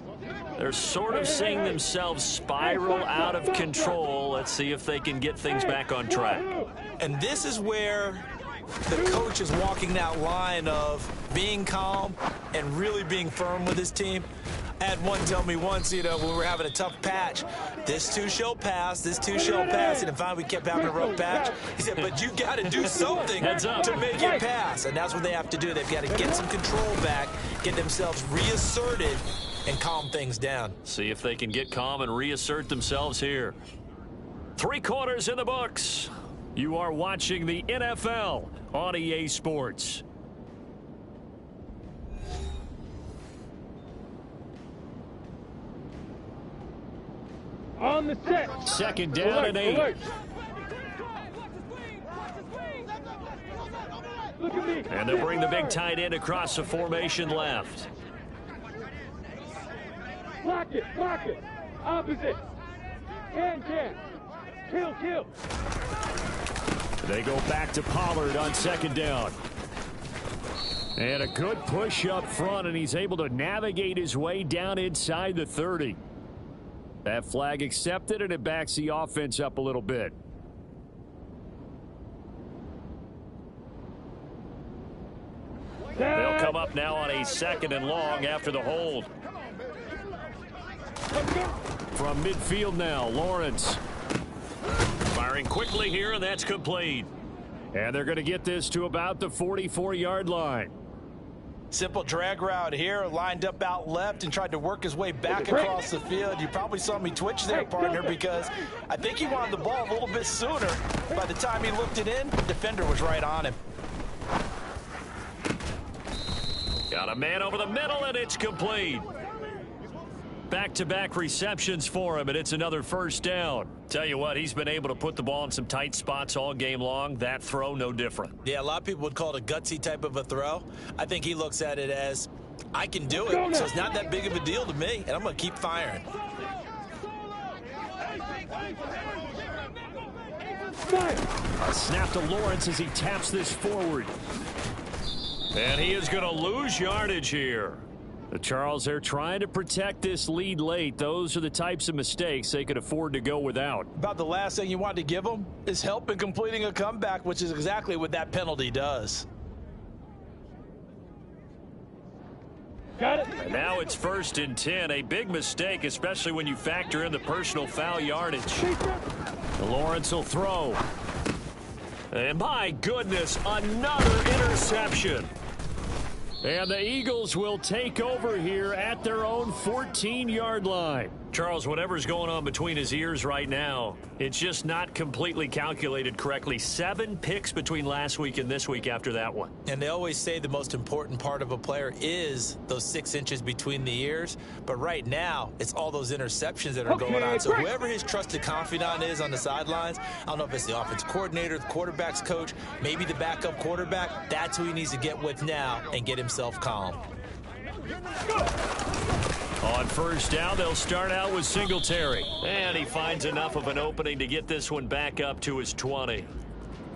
Speaker 1: They're sort of seeing themselves spiral out of control. Let's see if they can get things back on track.
Speaker 4: And this is where the coach is walking that line of being calm and really being firm with his team. I had one tell me once, when we were having a tough patch, this too shall pass, this too shall pass, and finally we kept having a rough patch. He said, but you got to do something to make it pass, and that's what they have to do. They've got to get some control back, get themselves reasserted, and calm things down.
Speaker 1: See if they can get calm and reassert themselves here. 3 quarters in the books. You are watching the NFL on EA Sports.
Speaker 2: On the set.
Speaker 1: 2nd down and 8.
Speaker 2: Alert. Look at me.
Speaker 1: And they'll bring the big tight end across the formation left.
Speaker 2: Block it, block it. Opposite. Can. Kill.
Speaker 1: They go back to Pollard on second down. And a good push up front, and he's able to navigate his way down inside the 30. That flag accepted, and it backs the offense up a little bit. They'll come up now on a 2nd and long after the hold. From midfield now, Lawrence. Firing quickly here, and that's complete. And they're going to get this to about the 44-yard line.
Speaker 3: Simple drag route here, lined up out left and tried to work his way back across the field. You probably saw me twitch there, partner, because I think he wanted the ball a little bit sooner. By the time he looked it in, the defender was right on him.
Speaker 1: Got a man over the middle, and it's complete. Back-to-back receptions for him, and it's another first down. Tell you what, he's been able to put the ball in some tight spots all game long. That throw, no different.
Speaker 4: Yeah, a lot of people would call it a gutsy type of a throw. I think he looks at it as, I can do it, so it's not that big of a deal to me, and I'm going to keep firing.
Speaker 1: A snap to Lawrence as he taps this forward. And he is going to lose yardage here. The Charles, they're trying to protect this lead late. Those are the types of mistakes they could afford to go without.
Speaker 3: About the last thing you want to give them is help in completing a comeback, which is exactly what that penalty does.
Speaker 2: Got it.
Speaker 1: And now it's 1st and 10. A big mistake, especially when you factor in the personal foul yardage. Lawrence will throw. And my goodness, another interception. And the Eagles will take over here at their own 14-yard line. Charles, whatever's going on between his ears right now, it's just not completely calculated correctly. 7 picks between last week and this week after that one.
Speaker 4: And they always say the most important part of a player is those 6 inches between the ears. But right now, it's all those interceptions that are going on. So whoever his trusted confidant is on the sidelines, I don't know if it's the offense coordinator, the quarterback's coach, maybe the backup quarterback, that's who he needs to get with now and get himself calm.
Speaker 1: On first down, they'll start out with Singletary. And he finds enough of an opening to get this one back up to his 20.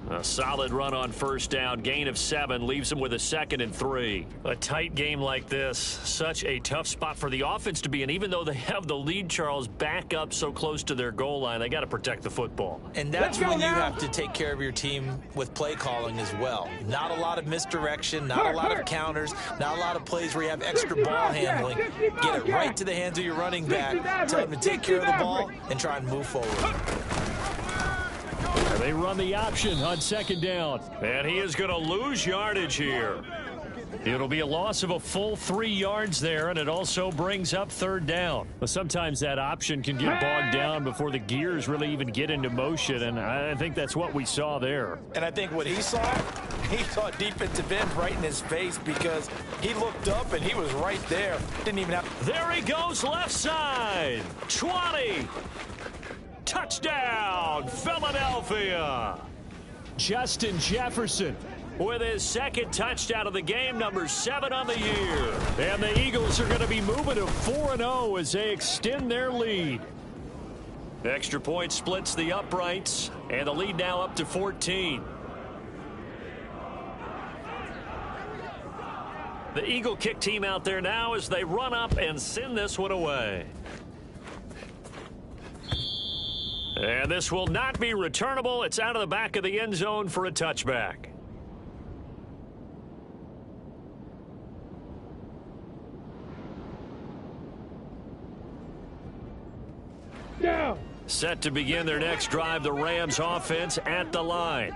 Speaker 1: A solid run on first down. Gain of 7 leaves him with a 2nd and 3. A tight game like this, such a tough spot for the offense to be in. Even though they have the lead, Charles, back up so close to their goal line, they got to protect the football.
Speaker 4: And that's when you have to take care of your team with play calling as well. Not a lot of misdirection, not a lot of counters, not a lot of plays where you have extra ball handling. Get it right to the hands of your running back, tell him to take care of the ball, and try and move forward.
Speaker 1: They run the option on second down. And he is going to lose yardage here. It'll be a loss of a full 3 yards there, and it also brings up third down. But sometimes that option can get bogged down before the gears really even get into motion, and I think that's what we saw there.
Speaker 3: And I think what he saw defensive end right in his face, because he looked up and he was right there. Didn't even have.
Speaker 1: There he goes, left side. 20. Touchdown, Philadelphia. Justin Jefferson with his 2nd touchdown of the game, number 7 on the year. And the Eagles are going to be moving to 4-0 as they extend their lead. Extra point splits the uprights, and the lead now up to 14. The Eagle kick team out there now as they run up and send this one away. And this will not be returnable. It's out of the back of the end zone for a touchback.
Speaker 2: Down.
Speaker 1: Set to begin their next drive, the Rams offense at the line.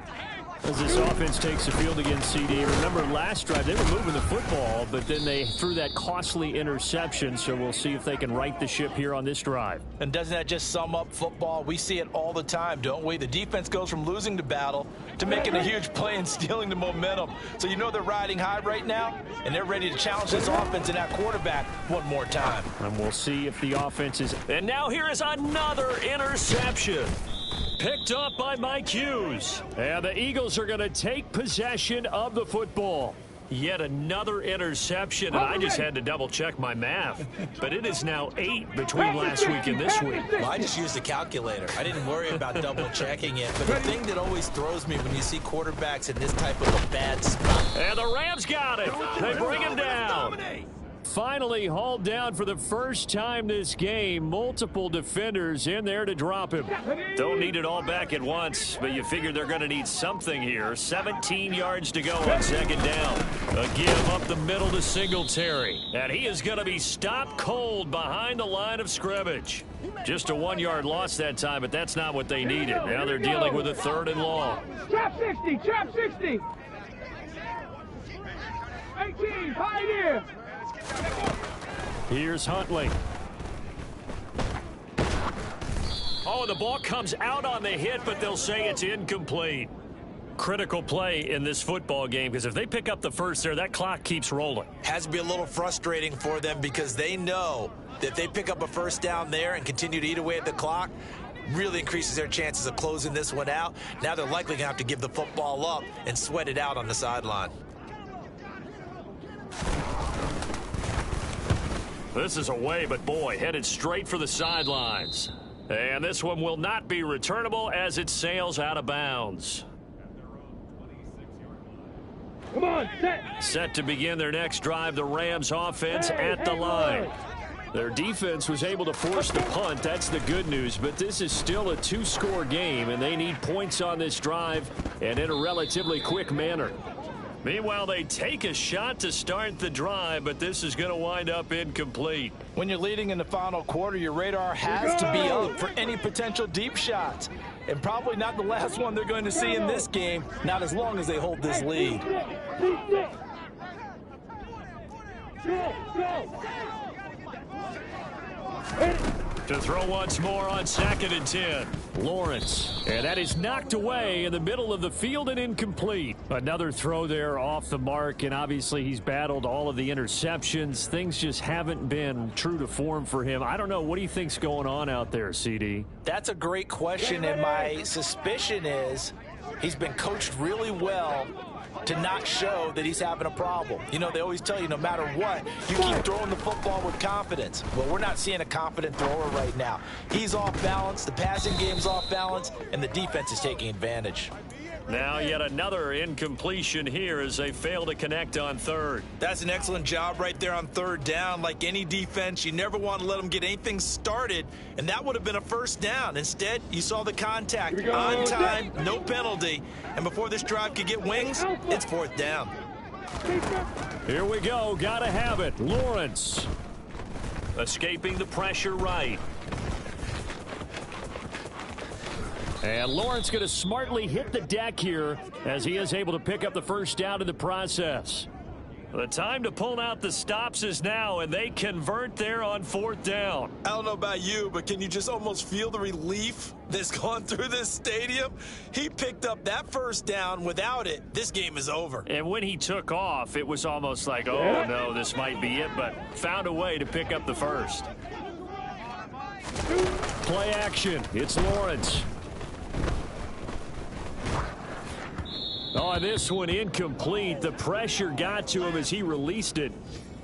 Speaker 1: As this offense takes the field against CD, remember last drive they were moving the football, but then they threw that costly interception, so we'll see if they can right the ship here on this drive.
Speaker 3: And doesn't that just sum up football? We see it all the time, don't we? The defense goes from losing the battle to making a huge play and stealing the momentum. So you know they're riding high right now, and they're ready to challenge this offense and that quarterback one more time.
Speaker 1: And we'll see if the offense is... And now here is another interception. Picked up by Mike Hughes. And the Eagles are going to take possession of the football. Yet another interception, and I just had to double-check my math. But it is now 8 between last week and this week.
Speaker 4: Well, I just used a calculator. I didn't worry about double-checking it. But the thing that always throws me when you see quarterbacks in this type of a bad spot.
Speaker 1: And the Rams got it. They bring him down. Finally hauled down for the first time this game. Multiple defenders in there to drop him. Don't need it all back at once, but you figure they're going to need something here. 17 yards to go on second down. A give up the middle to Singletary. And he is going to be stopped cold behind the line of scrimmage. Just a 1-yard loss that time, but that's not what they needed. Now they're dealing with a 3rd and long.
Speaker 2: Trap 60, trap 60. 18, Pioneer.
Speaker 1: Here's Huntley. Oh, and the ball comes out on the hit, but they'll say it's incomplete. Critical play in this football game, because if they pick up the first there, that clock keeps rolling.
Speaker 4: Has to be a little frustrating for them because they know that if they pick up a first down there and continue to eat away at the clock, really increases their chances of closing this one out. Now they're likely going to have to give the football up and sweat it out on the sideline.
Speaker 1: This is away, but boy, headed straight for the sidelines. And this one will not be returnable as it sails out of bounds.
Speaker 2: Come on, set.
Speaker 1: Set to begin their next drive, the Rams offense at the line. Their defense was able to force the punt. That's the good news, but this is still a 2-score game, and they need points on this drive and in a relatively quick manner. Meanwhile, they take a shot to start the drive, but this is going to wind up incomplete.
Speaker 3: When you're leading in the final quarter, your radar has to be up for any potential deep shots. And probably not the last one they're going to see in this game, not as long as they hold this lead.
Speaker 1: To throw once more on 2nd and 10. Lawrence. And that is knocked away in the middle of the field and incomplete. Another throw there off the mark, and obviously he's battled all of the interceptions. Things just haven't been true to form for him. I don't know. What do you think's going on out there, CD?
Speaker 3: That's a great question, and my suspicion is he's been coached really well to not show that he's having a problem. You know, they always tell you no matter what, you keep throwing the football with confidence. Well, we're not seeing a confident thrower right now. He's off balance, the passing game's off balance, and the defense is taking advantage.
Speaker 1: Now yet another incompletion here as they fail to connect on 3rd.
Speaker 4: That's an excellent job right there on 3rd down. Like any defense, you never want to let them get anything started, and that would have been a first down. Instead, you saw the contact on time, no penalty, and before this drive could get wings, it's 4th down.
Speaker 1: Here we go. Gotta have it. Lawrence escaping the pressure right. And Lawrence going to smartly hit the deck here as he is able to pick up the first down in the process. The time to pull out the stops is now, and they convert there on 4th down.
Speaker 4: I don't know about you, but can you just almost feel the relief that's gone through this stadium? He picked up that first down. Without it, this game is over.
Speaker 1: And when he took off, it was almost like, oh, no, this might be it, but found a way to pick up the first. Play action. It's Lawrence. Oh, this one incomplete. The pressure got to him as he released it,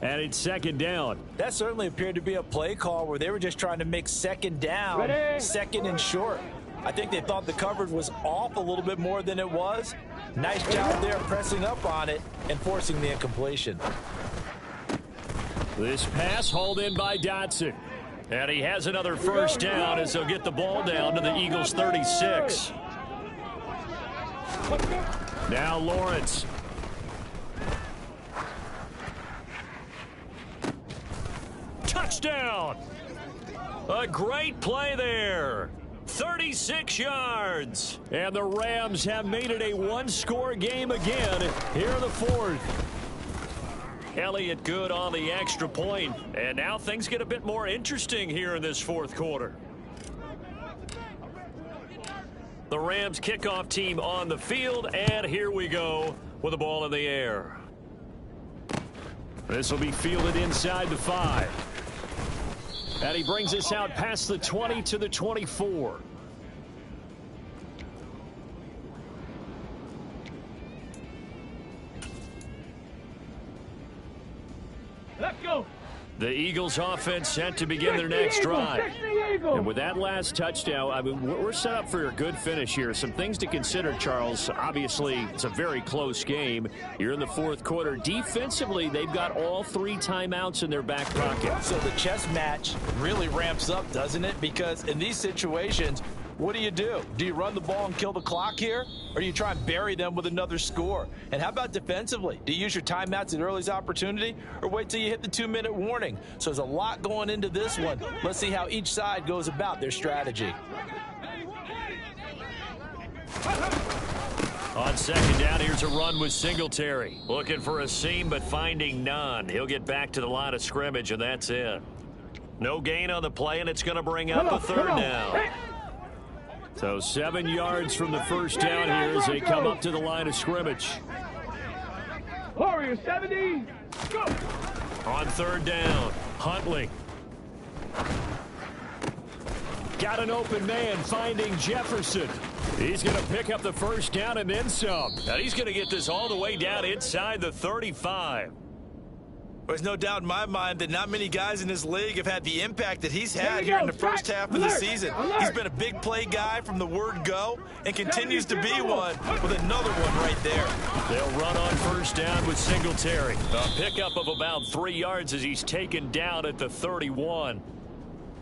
Speaker 1: and it's 2nd down.
Speaker 3: That certainly appeared to be a play call where they were just trying to make 2nd down, 2nd and short. I think they thought the coverage was off a little bit more than it was. Nice job there pressing up on it and forcing the incompletion.
Speaker 1: This pass hauled in by Dotson. And he has another first down as they'll get the ball down to the Eagles' 36. Now Lawrence. Touchdown! A great play there. 36 yards. And the Rams have made it a 1-score game again here in the 4th. Elliott good on the extra point. And now things get a bit more interesting here in this 4th quarter. The Rams kickoff team on the field, and here we go with the ball in the air. This will be fielded inside the 5. And he brings us out past the 20 to the 24.
Speaker 2: Let's go.
Speaker 1: The Eagles offense set to begin their next drive. And with that last touchdown, I mean, we're set up for a good finish here. Some things to consider, Charles. Obviously, it's a very close game. You're in the fourth quarter. Defensively, they've got all 3 timeouts in their back pocket.
Speaker 3: So the chess match really ramps up, doesn't it? Because in these situations, what do? Do you run the ball and kill the clock here? Or do you try and bury them with another score? And how about defensively? Do you use your timeouts at early's opportunity or wait till you hit the 2-minute warning? So there's a lot going into this one. Let's see how each side goes about their strategy.
Speaker 1: On second down, here's a run with Singletary. Looking for a seam, but finding none. He'll get back to the line of scrimmage, and that's it. No gain on the play, and it's going to bring up a third down. So 7 yards from the first down here as they come up to the line of scrimmage.
Speaker 2: Warriors 70. Go.
Speaker 1: On third down, Huntley. Got an open man finding Jefferson. He's going to pick up the first down and then some. Now he's going to get this all the way down inside the 35.
Speaker 3: There's no doubt in my mind that not many guys in this league have had the impact that he's had here in the first half of the season. He's been a big play guy from the word go and continues to be one with another one right there.
Speaker 1: They'll run on first down with Singletary. A pickup of about 3 yards as he's taken down at the 31.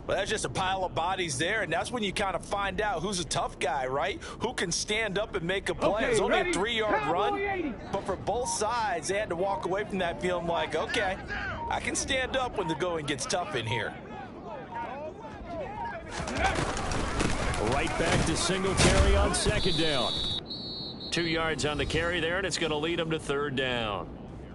Speaker 3: Well, that's just a pile of bodies there, and that's when you kind of find out who's a tough guy, right? Who can stand up and make a play. It's only a 3-yard run, but for both sides, they had to walk away from that feeling like, okay, I can stand up when the going gets tough in here.
Speaker 1: Right back to Singletary on second down. 2 yards on the carry there, and it's going to lead him to third down.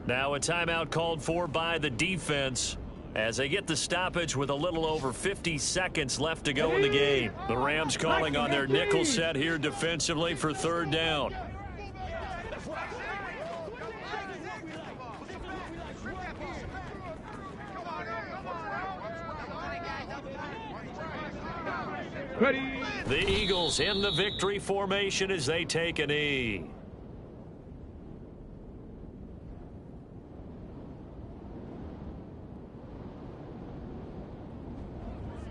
Speaker 1: Now a timeout called for by the defense as they get the stoppage with a little over 50 seconds left to go in the game. The Rams calling on their nickel set here defensively for third down.
Speaker 2: Ready.
Speaker 1: The Eagles in the victory formation as they take a knee.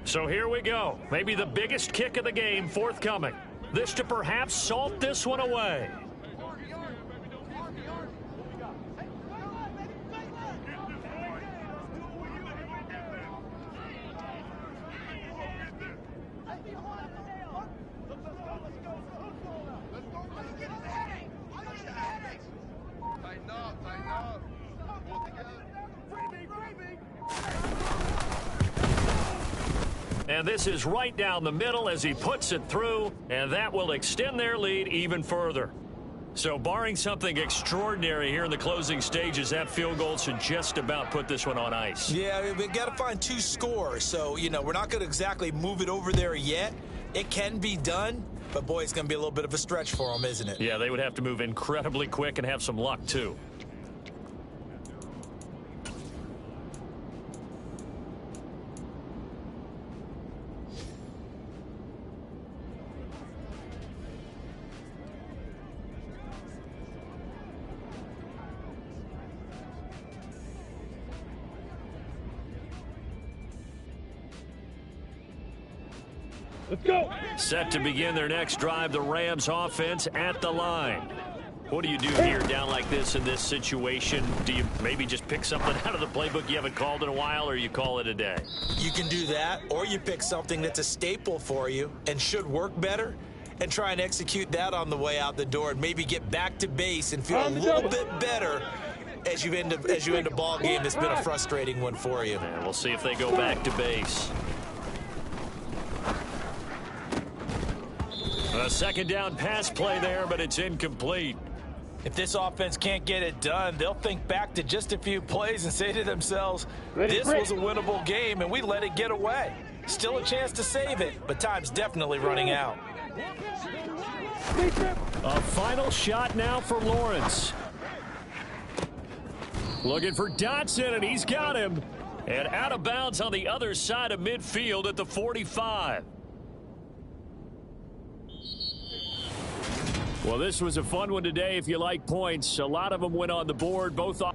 Speaker 1: So here we go. Maybe the biggest kick of the game forthcoming. This to perhaps salt this one away. And this is right down the middle as he puts it through, and that will extend their lead even further. So barring something extraordinary here in the closing stages, that field goal should just about put this one on ice.
Speaker 4: Yeah, I mean, we've got to find 2 scores. So, you know, we're not going to exactly move it over there yet. It can be done, but, boy, it's going to be a little bit of a stretch for them, isn't it?
Speaker 1: Yeah, they would have to move incredibly quick and have some luck, too.
Speaker 2: Let's go.
Speaker 1: Set to begin their next drive, the Rams offense at the line. What do you do here down like this in this situation? Do you maybe just pick something out of the playbook you haven't called in a while, or you call it a day?
Speaker 4: You can do that, or you pick something that's a staple for you and should work better and try and execute that on the way out the door and maybe get back to base and feel a little bit better as you end a ball game that's been a frustrating one for you.
Speaker 1: And we'll see if they go back to base. A second down pass play there, but it's incomplete.
Speaker 3: If this offense can't get it done, they'll think back to just a few plays and say to themselves, this was a winnable game and we let it get away. Still a chance to save it, but time's definitely running out.
Speaker 1: A final shot now for Lawrence. Looking for Dotson, and he's got him. And out of bounds on the other side of midfield at the 45. Well, this was a fun one today if you like points. A lot of them went on the board, both off.